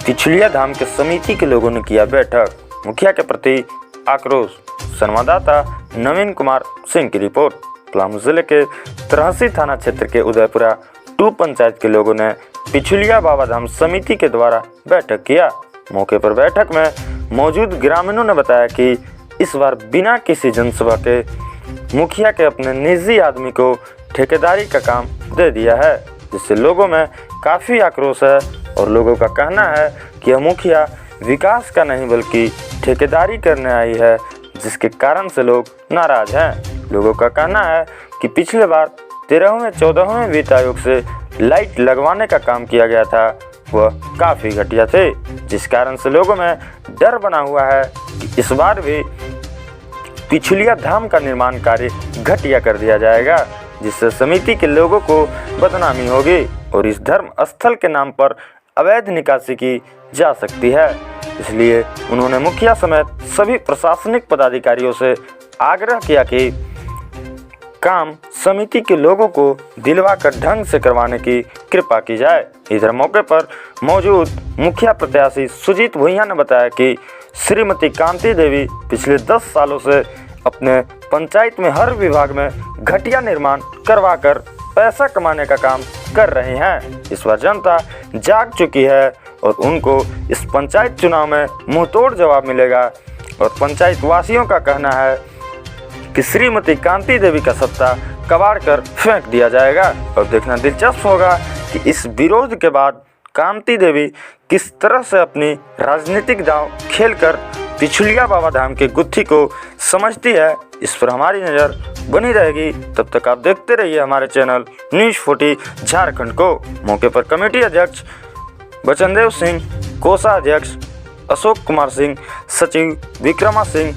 पिछुलिया धाम के समिति के लोगों ने किया बैठक, मुखिया के प्रति आक्रोश। संवाददाता नवीन कुमार सिंह की रिपोर्ट। पलामू जिले के तरहसी थाना क्षेत्र के उदयपुरा 2 पंचायत के लोगों ने पिछुलिया बाबा धाम समिति के द्वारा बैठक किया। मौके पर बैठक में मौजूद ग्रामीणों ने बताया कि इस बार बिना किसी जनसभा के मुखिया के अपने निजी आदमी को ठेकेदारी का काम दे दिया है, जिससे लोगों में काफ़ी आक्रोश है और लोगों का कहना है कि यह मुखिया विकास का नहीं बल्कि ठेकेदारी करने आई है, जिसके कारण से लोग नाराज हैं। लोगों का कहना है कि पिछले बार 13वें 14वें वित्त आयोग से लाइट लगवाने का काम किया गया था, वह काफ़ी घटिया थे, जिस कारण से लोगों में डर बना हुआ है कि इस बार भी पिछुलिया धाम का निर्माण कार्य घटिया कर दिया जाएगा, जिससे समिति के लोगों को बदनामी होगी और इस धर्म स्थल के नाम पर अवैध निकासी की जा सकती है। इसलिए उन्होंने मुखिया समेत सभी प्रशासनिक पदाधिकारियों से आग्रह किया कि काम समिति के लोगों को दिलवाकर ढंग से करवाने की कृपा की जाए। इधर मौके पर मौजूद मुखिया प्रत्याशी सुजीत भुइयां ने बताया कि श्रीमती कांति देवी पिछले 10 सालों से अपने पंचायत में हर विभाग में घटिया निर्माण करवाकर पैसा कमाने का काम कर रहे हैं। इस बार जनता जाग चुकी है और उनको इस पंचायत चुनाव में मुंहतोड़ जवाब मिलेगा और पंचायत वासियों का कहना है कि श्रीमती कांति देवी का सत्ता कबाड़ कर फेंक दिया जाएगा। और देखना दिलचस्प होगा कि इस विरोध के बाद कांति देवी किस तरह से अपनी राजनीतिक दांव खेलकर पिछुलिया बाबा धाम की गुत्थी को समझती है। इस पर हमारी नज़र बनी रहेगी। तब तक आप देखते रहिए हमारे चैनल न्यूज़ 40 झारखंड को। मौके पर कमेटी अध्यक्ष बचनदेव सिंह, कोषाध्यक्ष अशोक कुमार सिंह, सचिव विक्रमा सिंह,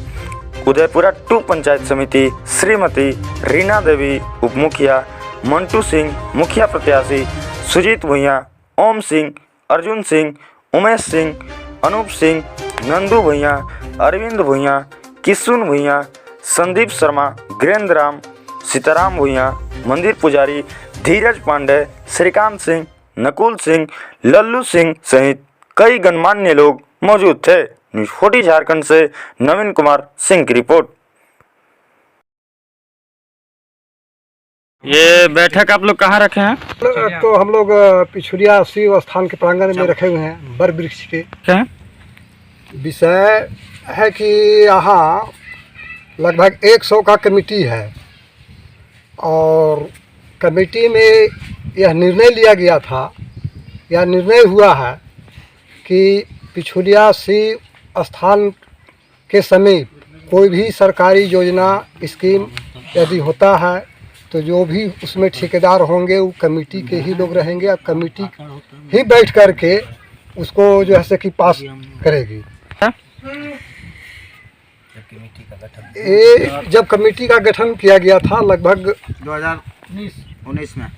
उदयपुरा 2 पंचायत समिति श्रीमती रीना देवी, उप मुखिया मंटू सिंह, मुखिया प्रत्याशी सुजीत भुइयां, ओम सिंह, अर्जुन सिंह, उमेश सिंह, अनूप सिंह, नंदू भुइयां, अरविंद भुइयां, किशुन भुइयां, संदीप शर्मा, गिरेंद्र राम, सीताराम भुइयां, मंदिर पुजारी धीरज पांडे, श्रीकांत सिंह, नकुल सिंह, लल्लू सिंह सहित कई गणमान्य लोग मौजूद थे। न्यूज़ 40 झारखंड से नवीन कुमार सिंह की रिपोर्ट। ये बैठक आप लोग कहाँ रखे हैं? तो हम लोग पिछुलिया शिव स्थान के प्रांगण में रखे हुए हैं, बर वृक्ष के। क्या विषय है कि यहाँ लगभग 100 का कमेटी है और कमेटी में यह निर्णय लिया गया था, यह निर्णय हुआ है कि पिछुलिया शिव स्थान के समीप कोई भी सरकारी योजना स्कीम यदि होता है तो जो भी उसमें ठेकेदार होंगे वो कमेटी के ही लोग रहेंगे और कमेटी ही बैठ कर के उसको जो है कि पास करेगी। ये जब कमेटी का गठन किया गया था लगभग 2019 में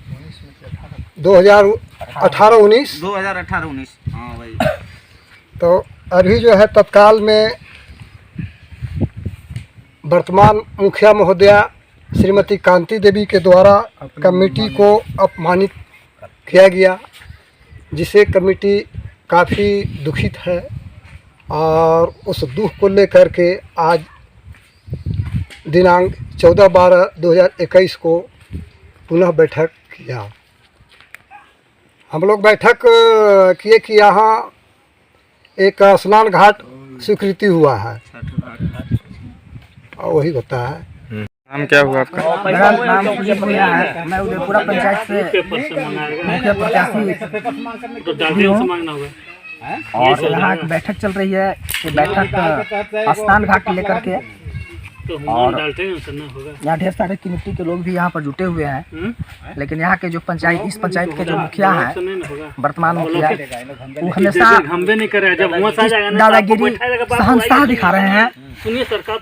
2018-19 हाँ भाई। तो अभी जो है तत्काल में वर्तमान मुखिया महोदया श्रीमती कांति देवी के द्वारा कमेटी को अपमानित किया गया, जिसे कमेटी काफ़ी दुखित है और उस दुख को लेकर के आज दिनांक 14/12/2021 को पुनः बैठक किया। हम लोग बैठक किए कि यहाँ एक स्नान घाट स्वीकृति हुआ है और वही होता है। नाम क्या हुआ आपका? मेरा नाम सुजीत भुइयां है। मैं उदयपुरा पंचायत से मुखिया प्रत्याशी हूँ और यहाँ एक बैठक चल रही है। ये बैठक स्नान घाट को लेकर के और यहाँ ढेर सारे कमेटी के लोग भी यहाँ पर जुटे हुए हैं, लेकिन यहाँ के जो पंचायत इस पंचायत के जो मुखिया हैं वर्तमान मुखिया वो हमेशा दादागिरी सहनशाह दिखा रहे हैं।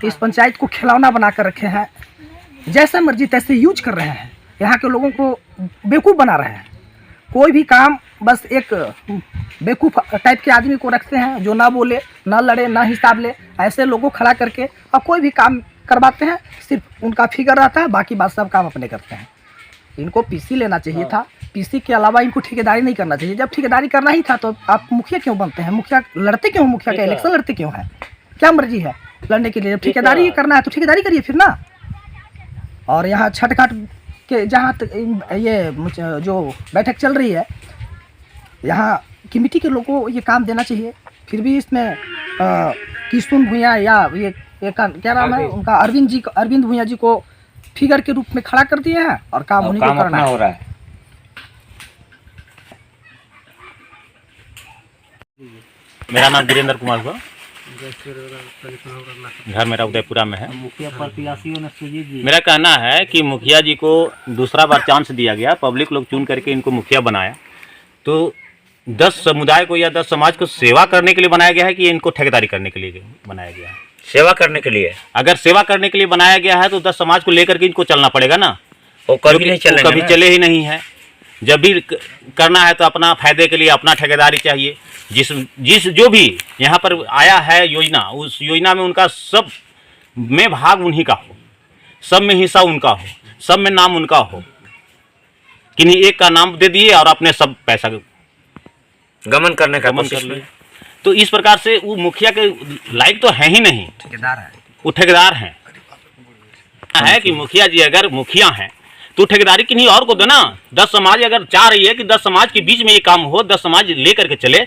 इस पंचायत को खिलौना बना कर रखे हैं, जैसे मर्जी तैसे यूज कर रहे हैं, यहाँ के लोगों को बेवकूफ़ बना रहे हैं। कोई भी काम बस एक बेवकूफ़ टाइप के आदमी को रखते हैं जो ना बोले ना लड़े ना हिसाब ले, ऐसे लोगों खड़ा करके और कोई भी काम करवाते हैं। सिर्फ उनका फिगर रहता है, बाकी बात सब काम अपने करते हैं। इनको पीसी लेना चाहिए था, पीसी के अलावा इनको ठेकेदारी नहीं करना चाहिए। जब ठेकेदारी करना ही था तो आप मुखिया क्यों बनते हैं? मुखिया लड़ते क्यों? मुखिया का इलेक्शन लड़ते क्यों है? क्या मर्जी है लड़ने के लिए? जब ठेकेदारी ही करना है तो ठेकेदारी करिए फिर ना। और यहाँ छठ घाट के जहाँ ये जो बैठक चल रही है, यहाँ कमेटी के लोगों को ये काम देना चाहिए। फिर भी इसमें किशुन भूँया या ये क्या नाम है उनका, अरविंद भूँया जी को फिगर के रूप में खड़ा कर दिए हैं और काम उन्हीं को करना हो रहा है। मेरा नाम वीरेंद्र कुमार हुआ, घर मेरा उदयपुरा में है। मेरा कहना है कि मुखिया जी को दूसरा बार चांस दिया गया, पब्लिक लोग चुन करके इनको मुखिया बनाया, तो 10 समुदाय को या 10 समाज को सेवा करने के लिए बनाया गया है कि इनको ठेकेदारी करने के लिए बनाया गया है? सेवा करने के लिए। अगर सेवा करने के लिए बनाया गया है तो 10 समाज को लेकर के इनको चलना पड़ेगा ना। वो कभी नहीं चलेंगे, कभी चले ही नहीं है। जब भी करना है तो अपना फायदे के लिए अपना ठेकेदारी चाहिए। जिस जो भी यहाँ पर आया है योजना, उस योजना में उनका सब में भाग उन्हीं का हो, सब में हिस्सा उनका हो, सब में नाम उनका हो। किन्हीं एक का नाम दे दिए और अपने सब पैसा गमन करने का गमन कर लिए। तो इस प्रकार से वो मुखिया के लायक तो है ही नहीं, ठेकेदार है, वो ठेकेदार हैं। है कि मुखिया जी अगर मुखिया हैं तो ठेकेदारी किन्हीं और को दो ना। 10 समाज अगर चाह रही है कि 10 समाज के बीच में ये काम हो, 10 समाज लेकर के चले,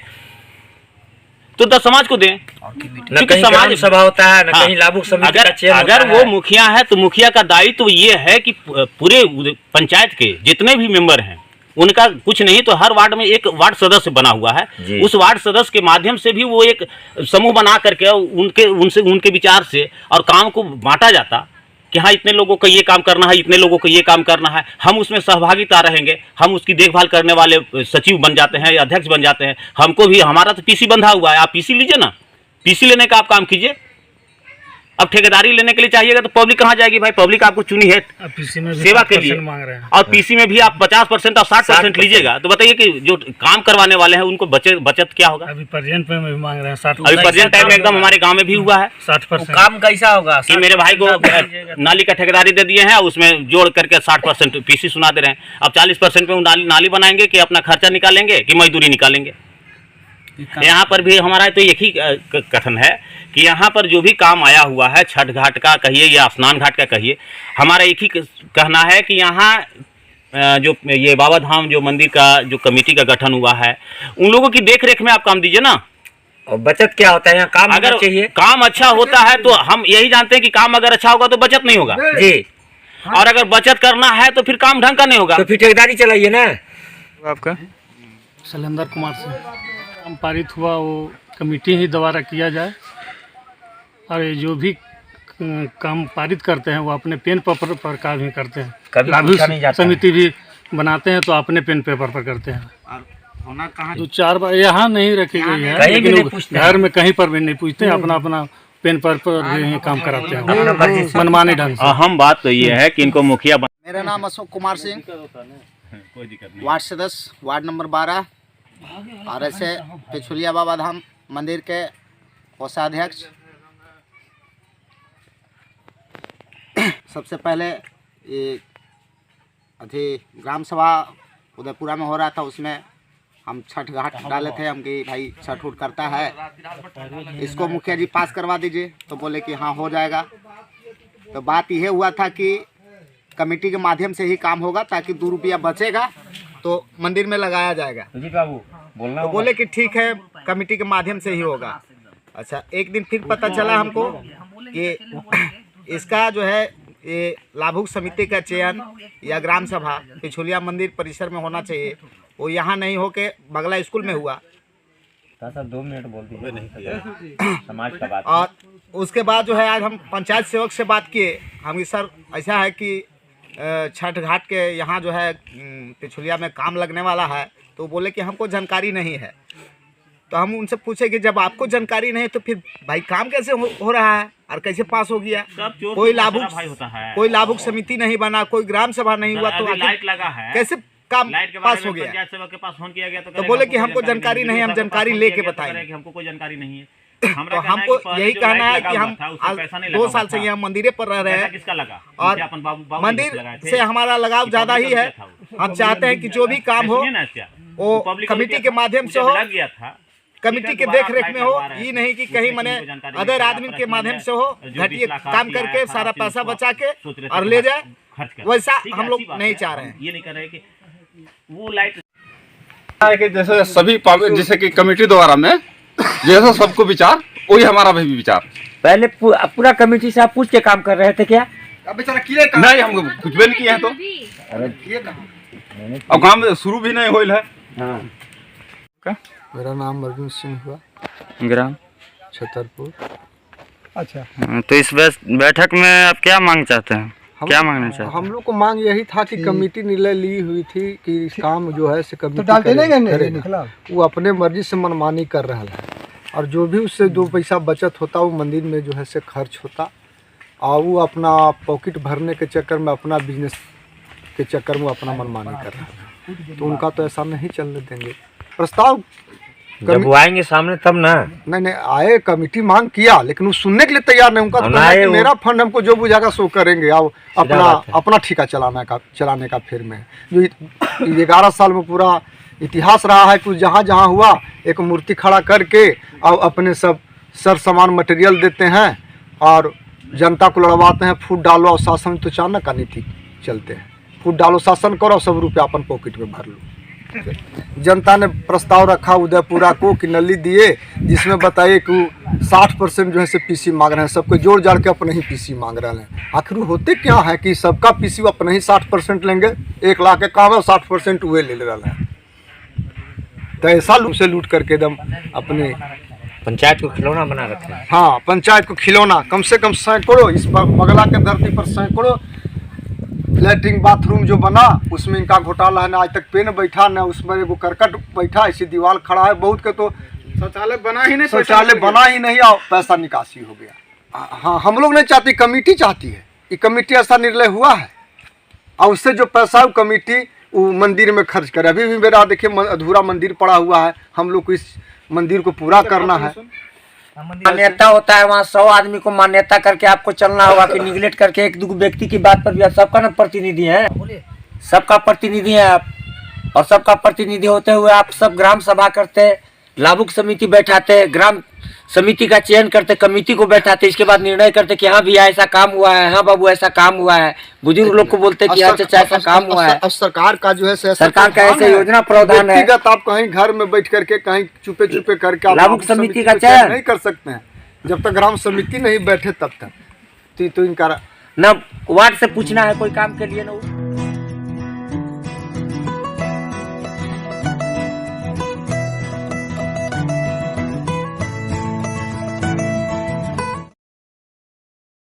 तो 10 समाज को दें। न कहीं ग्राम सभा होता है, न कहीं लाभुक समिति का चयन होता है। अगर वो मुखिया है तो मुखिया का दायित्व ये है कि पूरे पंचायत के जितने भी मेंबर हैं उनका कुछ नहीं तो हर वार्ड में एक वार्ड सदस्य बना हुआ है। उस वार्ड सदस्य के माध्यम से भी वो एक समूह बना करके उनके विचार से और काम को बांटा जाता कि हाँ इतने लोगों को ये काम करना है, इतने लोगों को ये काम करना है, हम उसमें सहभागिता रहेंगे, हम उसकी देखभाल करने वाले सचिव बन जाते हैं, अध्यक्ष बन जाते हैं। हमको भी, हमारा तो पीसी बंधा हुआ है, आप पीसी लीजिए ना, पीसी लेने का आप काम कीजिए। अब ठेकेदारी लेने के लिए चाहिएगा तो पब्लिक कहाँ जाएगी भाई? पब्लिक आपको चुनी है सेवा के लिए, और पीसी में भी आप 50% और 60% लीजिएगा, तो बताइए कि जो काम करवाने वाले हैं उनको बचत क्या होगा? अभी प्रेजेंट में भी मांग रहे हैं 60। अभी प्रेजेंट टाइम में एकदम हमारे गांव में भी हुआ है 60%। काम कैसा होगा कि मेरे भाई को नाली का ठेकेदारी दे दिए हैं, उसमें जोड़ करके 60% पीसी सुना दे रहे हैं। अब 40% में नाली बनाएंगे कि अपना खर्चा निकालेंगे कि मजदूरी निकालेंगे? यहाँ पर भी हमारा तो एक ही कथन है कि यहाँ पर जो भी काम आया हुआ है, छठ घाट का कहिए या स्नान घाट का कहिए, हमारा एक ही कहना है कि यहाँ जो ये बाबा धाम जो मंदिर का जो कमेटी का गठन हुआ है, उन लोगों की देख रेख में आप काम दीजिए ना। और बचत क्या होता है यहाँ? काम अगर चाहिए, काम अच्छा होता है तो हम यही जानते हैं कि काम अगर अच्छा होगा तो बचत नहीं होगा जी, और अगर बचत करना है तो फिर काम ढंग का नहीं होगा। तो फिर ठेकेदारी चलाइए ना। आपका शैलेंद्र कुमार सिंह काम पारित हुआ, वो कमेटी ही दोबारा किया जाए, और ये जो भी काम पारित करते हैं वो अपने पेन पेपर पर काम ही करते हैं। कभी लाभुक पूछा नहीं जाता समिति भी बनाते हैं तो अपने पेन पेपर पर करते हैं। और होना कहाँ? 2-4 बार यहाँ नहीं रखी गई है, कहीं भी लेकिन नहीं वो पूछते घर में कहीं पर भी नहीं पूछते, अपना अपना पेन पर ही काम कराते हैं मनमानी ढंग से। हम बात तो ये है कि इनको मुखिया मेरा नाम अशोक कुमार सिंह, वार्ड सदस्य, वार्ड नंबर 12, और ऐसे पिछुलिया बाबा धाम मंदिर के कोषाध्यक्ष। सबसे पहले ये अथी ग्राम सभा उदयपुरा में हो रहा था, उसमें हम छठ घाट डाले थे हम कि भाई छठ उठ करता है, इसको मुखिया जी पास करवा दीजिए। तो बोले कि हाँ हो जाएगा। तो बात यह हुआ था कि कमेटी के माध्यम से ही काम होगा, ताकि 2 रुपया बचेगा तो मंदिर में लगाया जाएगा। तो बोले कि ठीक है, कमेटी के माध्यम से ही होगा। अच्छा, एक दिन फिर पता चला हमको कि इसका जो है ये लाभुक समिति का चयन या ग्राम सभा पिछुलिया मंदिर परिसर में होना चाहिए, वो यहाँ नहीं हो के बगला स्कूल में हुआ। सर 2 मिनट बोल दीजिए समाज का बात। और उसके बाद जो है आज हम पंचायत सेवक से बात किए हम कि सर ऐसा है कि छठ घाट के यहाँ जो है पिछुलिया में काम लगने वाला है। तो बोले कि हमको जानकारी नहीं है। तो हम उनसे पूछे कि जब आपको जानकारी नहीं तो फिर भाई काम कैसे हो रहा है और कैसे पास हो गया? कोई लाभुक समिति नहीं बना, कोई ग्राम सभा नहीं हुआ, तो लाइट लगा है, कैसे काम पास हो गया? पंचायत सेवक के पास फोन किया गया तो बोले कि हमको जानकारी नहीं, हम जानकारी लेके बताएंगे। हमको कोई जानकारी नहीं है। तो हमको यही कहना है कि हम आज 2 साल से यहाँ मंदिरे पर रह रहे हैं किसका लगा और मंदिर से हमारा लगाव ज्यादा ही है। हम चाहते हैं कि जो भी काम हो वो कमेटी के माध्यम से हो, कमेटी के देख रेख में हो, ये नहीं कि कहीं मने अदर आदमी के माध्यम से हो, घटिया काम करके सारा पैसा बचा के और ले जाए, वैसा हम लोग नहीं चाह रहे हैं। ये नहीं कर रहे कि वो लाइट है कि जैसे सभी जैसे कि कमेटी द्वारा में जैसा सबको विचार वही हमारा भी विचार। पहले पूरा कमेटी से आप पूछ के काम कर रहे थे क्या? नहीं, हम कुछ भी नहीं किए हैं तो अब काम शुरू भी नहीं हुई है। मेरा नाम अर्जुन सिंह हुआ, ग्राम छतरपुर। अच्छा, तो इस बैठक में आप क्या मांग चाहते हैं? क्या मांगना चाहते हैं? हम लोग को मांग यही था कि कमेटी निर्णय ली हुई थी कि इस काम जो है से कमेटी करेगा। वो अपने मर्जी से मनमानी कर रहा है और जो भी उससे 2 पैसा बचत होता वो मंदिर में जो है से खर्च होता और वो अपना पॉकेट भरने के चक्कर में, अपना बिजनेस के चक्कर में अपना मनमानी कर रहा है। तो उनका तो ऐसा नहीं चलने देंगे। प्रस्ताव जब वो आएंगे सामने तब ना। नहीं आए, कमेटी मांग किया लेकिन वो सुनने के लिए तैयार नहीं। उनका तो कहना है कि मेरा फंड हमको जो बुझागा सो करेंगे, आओ अपना ठेका चलाने का फिर में जो 11 साल में पूरा इतिहास रहा है। कुछ जहाँ जहाँ हुआ एक मूर्ति खड़ा करके और अपने सब सर सामान मटेरियल देते हैं और जनता को लड़वाते हैं। फूट डालो और शासन तो चाणक्य का नीति चलते हैं, फूट डालो शासन करो, सब रुपया अपन पॉकेट में भर लो। जनता ने प्रस्ताव रखा उदयपुरा को कि नली दिए, जिसमें बताइए कि 60% जो है से पीसी मांग रहे हैं, सबको जोड़ जाड़ के अपने ही पीसी मांग रहे हैं। आखिर होते क्या है कि सबका पीसी अपने ही 60% लेंगे, 1 लाख के काम है 60% वे ले रहे हैं। तो ऐसा से लूट करके एकदम अपने पंचायत को खिलौना बना रखे हैं। हाँ, पंचायत को खिलौना, कम से कम सैकड़ों, इस बगला के धरती पर सैकड़ों लैट्रिन बाथरूम जो बना उसमें इनका घोटाला है। ना आज तक पेन बैठा, ना उसमें वो करकट बैठा, ऐसी दीवार खड़ा है। बहुत के तो शौचालय बना ही नहीं और पैसा निकासी हो गया। हाँ, हम लोग नहीं चाहती, कमेटी चाहती है। ये कमेटी ऐसा निर्णय हुआ है और उससे जो पैसा वो कमेटी वो मंदिर में खर्च करे। अभी भी मेरा देखिए अधूरा मंदिर पड़ा हुआ है, हम लोग को इस मंदिर को पूरा करना है। मान्यता होता है, वहाँ 100 आदमी को मान्यता करके आपको चलना होगा कि निगलेक्ट करके 1-2 व्यक्ति की बात पर भी। सबका ना प्रतिनिधि है, सबका प्रतिनिधि है आप, और सबका प्रतिनिधि होते हुए आप सब ग्राम सभा करते, लाभुक समिति बैठाते, ग्राम समिति का चयन करते, कमेटी को बैठाते, इसके बाद निर्णय करते कि हाँ भैया ऐसा काम हुआ है, हाँ बाबू ऐसा काम हुआ है। बुजुर्ग लोग को बोलते कि हाँ चाचा ऐसा काम हुआ है। अब सरकार का जो है सरकार का ऐसे योजना प्रावधान है। व्यक्तिगत आप कहीं घर में बैठ करके कहीं चुपे करके लाभुक समिति का चयन नहीं कर सकते हैं जब तक ग्राम समिति नहीं बैठे तब तक। तो इनका न वार्ड से पूछना है कोई काम के लिए, न